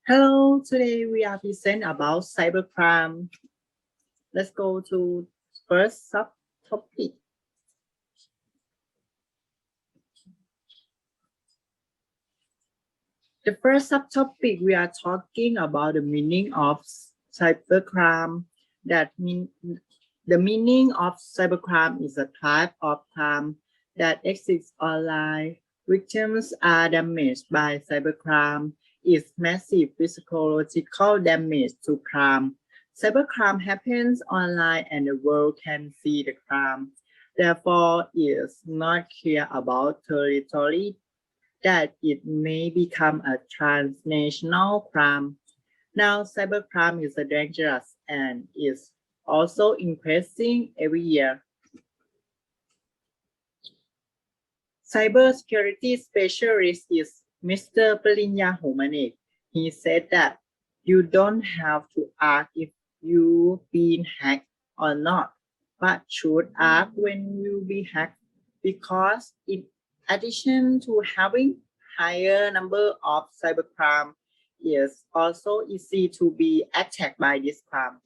Hello, today we are present about cybercrime. Let's go to first subtopic. The first subtopic we are talking about the meaning of cybercrime. The meaning of cybercrime is a type of crime that exists online. Victims are damaged by cybercrime. It's massive physiological damage to crime. Cybercrime happens online and the world can see the crime. Therefore, it's not clear about territory that it may become a transnational crime. Now, cybercrime is dangerous and is also increasing every year. Cybersecurity specialist is Mr. Palinya Homanik. He said that you don't have to ask if you've been hacked or not, but should ask when you'll be hacked because in addition to having higher number of cybercrime, it's also easy to be attacked by this crime.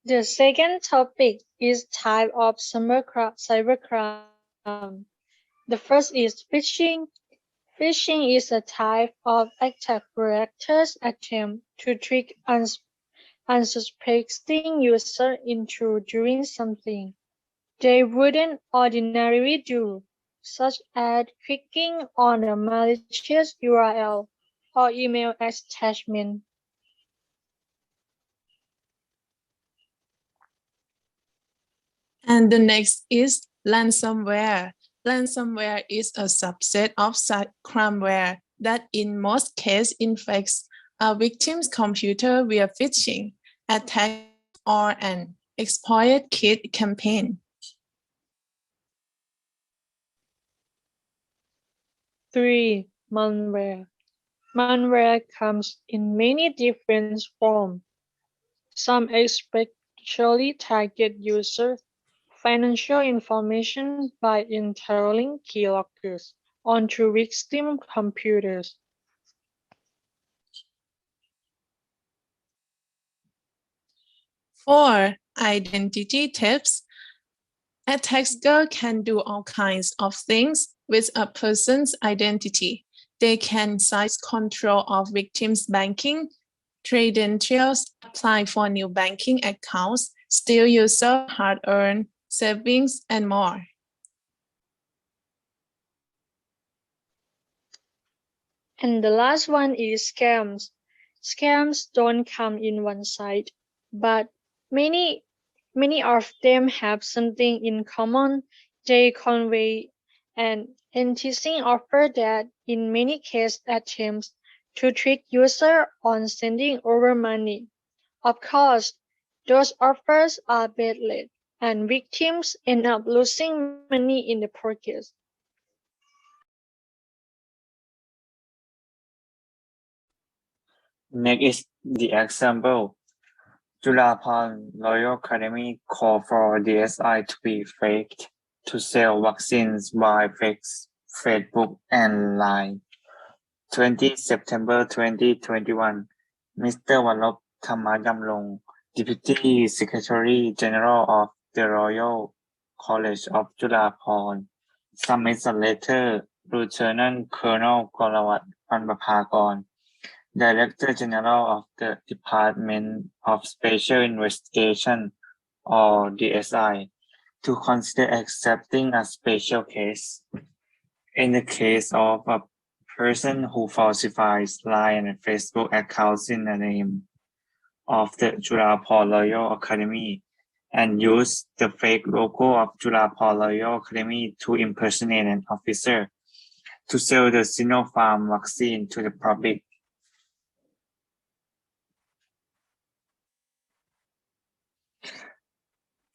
The second topic is type of cybercrime. The first is phishing. Phishing is a type of attack where actors attempt to trick unsuspecting users into doing something they wouldn't ordinarily do, such as clicking on a malicious URL or email attachment. And the next is ransomware. Ransomware is a subset of cybercrime that in most cases infects a victim's computer via phishing, attack, or an exploit kit campaign. 3. Malware. Malware comes in many different forms. Some especially target user financial information by entering keyloggers onto victim computers. 4. Identity thefts. Attackers can do all kinds of things with a person's identity. They can seize control of victims' banking credentials, apply for new banking accounts, steal user hard-earned savings, and more. And the last one is scams. Scams don't come in one side, but many of them have something in common. They convey an enticing offer that in many cases attempts to trick users on sending over money. Of course, those offers are bad-led, and victims end up losing money in the process. Next is the example. Julaphan Royal Academy called for DSI to be faked to sell vaccines by Facebook and Line. 20 September 2021, Mr. Wallop Thamadamlong, Deputy Secretary General of the Royal College of Julaphan, submits a letter to Lieutenant Colonel Gorawat Panprapakon, Director General of the Department of Special Investigation, or DSI, to consider accepting a special case. In the case of a person who falsifies Line and Facebook accounts in the name of the Julaphan Royal Academy and use the fake logo of Julaphan Royal Academy to impersonate an officer to sell the Sinopharm vaccine to the public.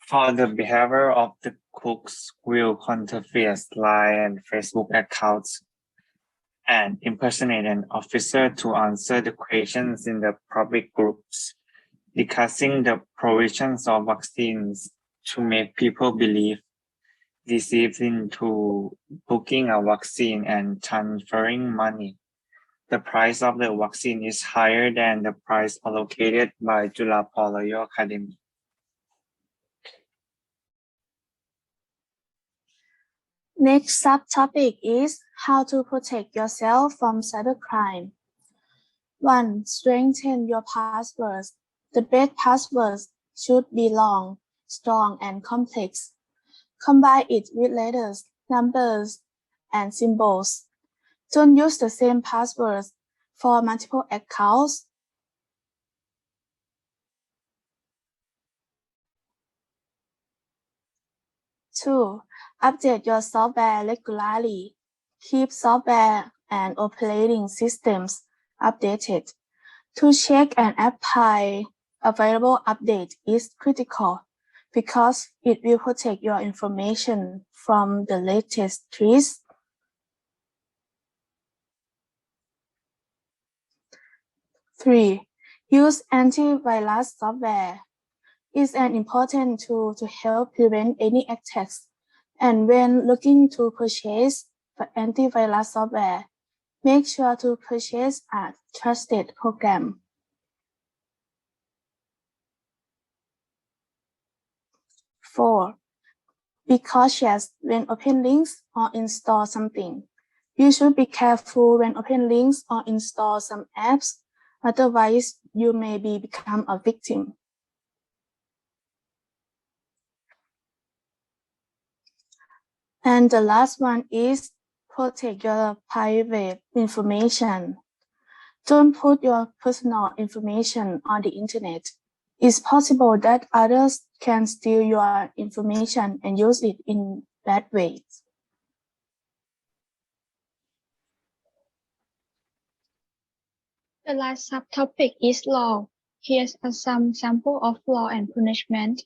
For the behavior of the crooks will counterfeit Line and Facebook accounts and impersonate an officer to answer the questions in the public groups, discussing the provisions of vaccines to make people believe deceived into booking a vaccine and transferring money. The price of the vaccine is higher than the price allocated by Julapur Royal Academy. Next subtopic is how to protect yourself from cybercrime. 1. Strengthen your passwords. The best passwords should be long, strong, and complex. Combine it with letters, numbers, and symbols. Don't use the same passwords for multiple accounts. 2. Update your software regularly. Keep software and operating systems updated. To check and apply available update is critical because it will protect your information from the latest threats. 3. Use antivirus software. It's an important tool to help prevent any attacks. And when looking to purchase antivirus software, make sure to purchase a trusted program. 4. Be cautious when open links or install something. You should be careful when open links or install some apps, otherwise you may become a victim. And the last one is protect your private information. Don't put your personal information on the internet. It's possible that others can steal your information and use it in bad ways. The last subtopic is law. Here's some sample of law and punishment.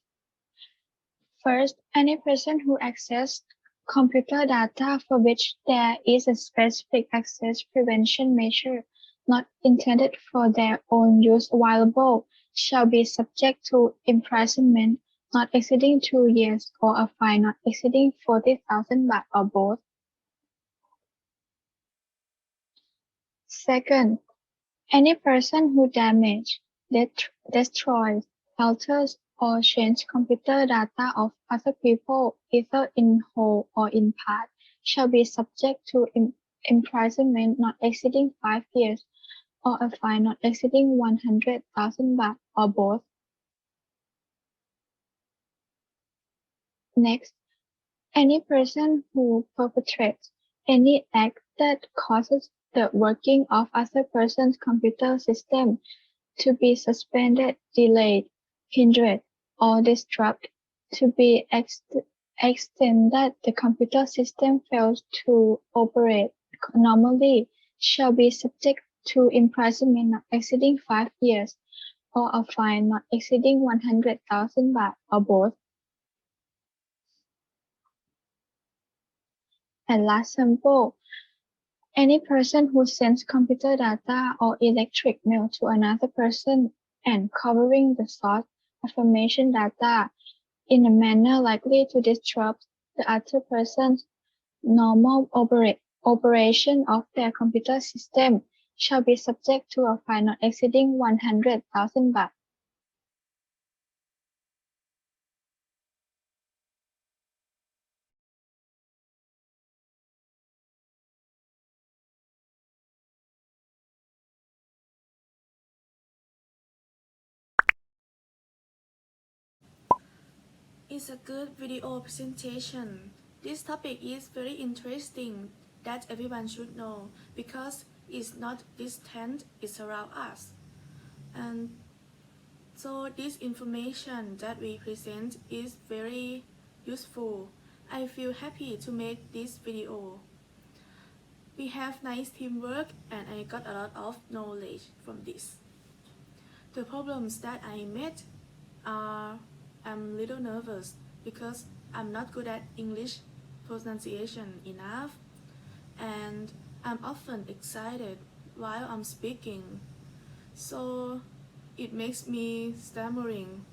First, any person who accesses computer data for which there is a specific access prevention measure not intended for their own use violable shall be subject to imprisonment not exceeding 2 years or a fine not exceeding 40,000 baht or both. Second, any person who damages, destroys, alters, or changes computer data of other people, either in whole or in part, shall be subject to imprisonment not exceeding 5 years or a fine not exceeding 100,000 baht or both. Next, any person who perpetrates any act that causes the working of other person's computer system to be suspended, delayed, hindered, or disrupted, to be extended the computer system fails to operate normally, shall be subject to imprisonment not exceeding 5 years, or a fine not exceeding 100,000 baht, or both. And last sample, any person who sends computer data or electric mail to another person and covering the source information data in a manner likely to disrupt the other person's normal operation of their computer system shall be subject to a fine not exceeding 100,000 baht. It's a good video presentation. This topic is very interesting that everyone should know because it's not distant, it's around us. And so this information that we present is very useful. I feel happy to make this video. We have nice teamwork and I got a lot of knowledge from this. The problems that I met are I'm a little nervous because I'm not good at English pronunciation enough and I'm often excited while I'm speaking, so it makes me stammering.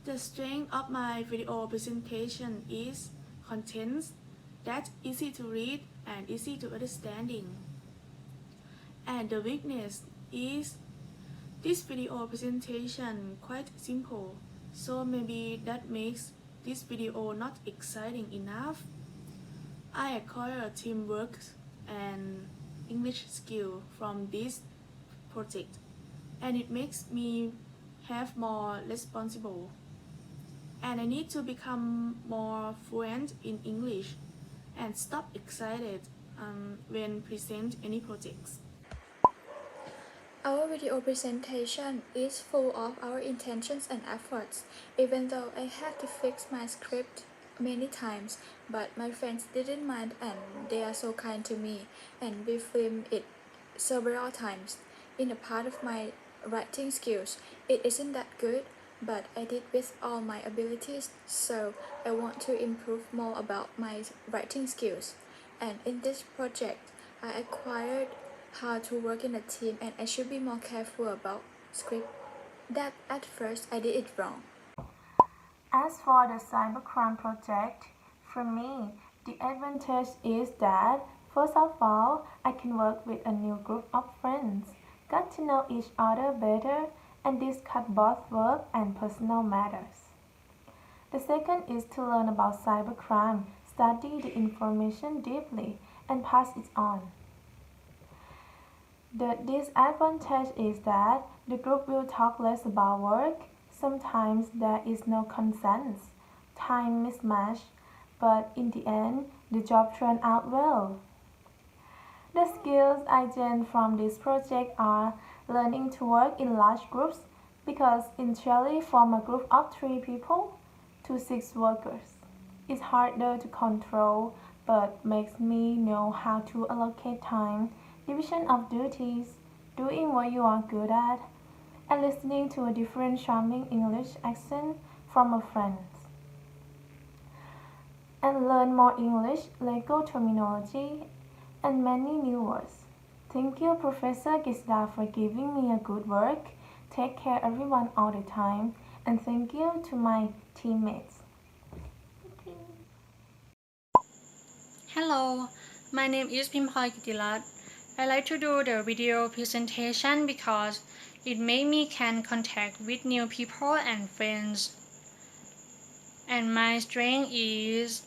The strength of my video presentation is contents that's easy to read and easy to understanding. And the weakness is this video presentation quite simple, so maybe that makes this video not exciting enough. I acquire teamwork and English skill from this project, and it makes me have more responsible. And I need to become more fluent in English and stop excited when present any projects. Our video presentation is full of our intentions and efforts, even though I had to fix my script many times, but my friends didn't mind and they are so kind to me, and we filmed it several times. In a part of my writing skills, it isn't that good, but I did with all my abilities, so I want to improve more about my writing skills. And in this project, I acquired how to work in a team, and I should be more careful about script. That at first I did it wrong. As for the cybercrime project, for me, the advantage is that, first of all, I can work with a new group of friends, get to know each other better, and discuss both work and personal matters. The second is to learn about cybercrime, study the information deeply, and pass it on. The disadvantage is that the group will talk less about work. Sometimes there is no consensus, time mismatch, but in the end, the job turned out well. The skills I gained from this project are learning to work in large groups, because initially from a group of 3 people to 6 workers, it's harder to control, but makes me know how to allocate time, division of duties, doing what you are good at, and listening to a different charming English accent from a friend. And learn more English, legal terminology, and many new words. Thank you, Professor Gisda, for giving me a good work. Take care everyone all the time, and thank you to my teammates. Hello, my name is Pimphoi Kitilat. I like to do the video presentation because it made me can contact with new people and friends. And my strength is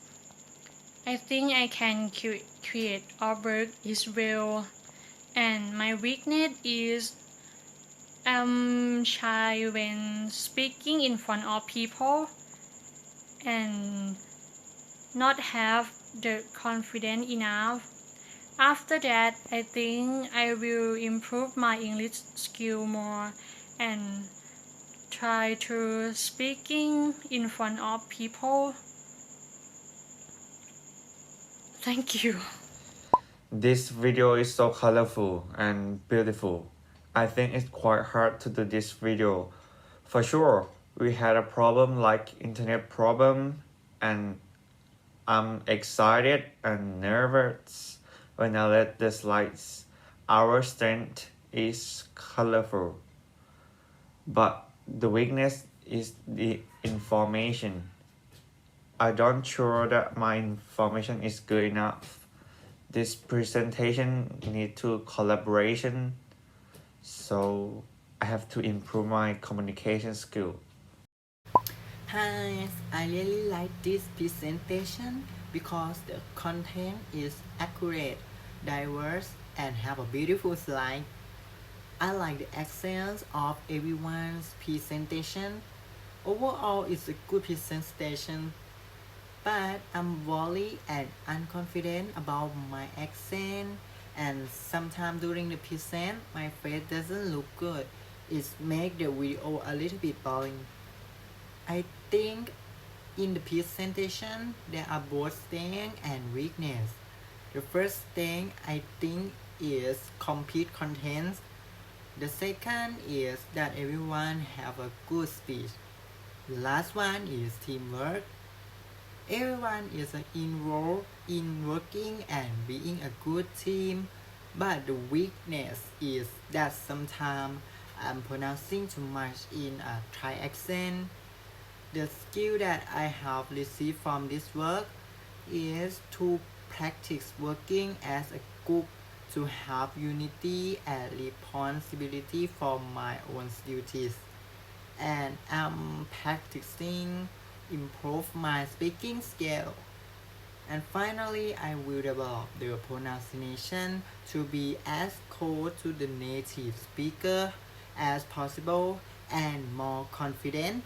I think I can create artwork is well. And my weakness is I'm shy when speaking in front of people and not have the confidence enough. After that, I think I will improve my English skill more and try to speaking in front of people. Thank you. This video is so colorful and beautiful. I think it's quite hard to do this video. For sure, we had a problem like internet problem, and I'm excited and nervous when I let the slides. Our strength is colorful, but the weakness is the information. I don't sure that my information is good enough. This presentation need to collaboration, so I have to improve my communication skill. Hi, I really like this presentation because the content is accurate, diverse, and have a beautiful slide. I like the accents of everyone's presentation. Overall, it's a good presentation, but I'm worried and unconfident about my accent, and sometimes during the present, my face doesn't look good. It makes the video a little bit boring. I think in the presentation, there are both strength and weakness. The first thing I think is complete content. The second is that everyone have a good speech. The last one is teamwork. Everyone is involved in working and being a good team, but the weakness is that sometimes I'm pronouncing too much in a Thai accent. The skill that I have received from this work is to practice working as a group to have unity and responsibility for my own duties. And I'm practicing improve my speaking skill. And finally, I will develop the pronunciation to be as close to the native speaker as possible and more confident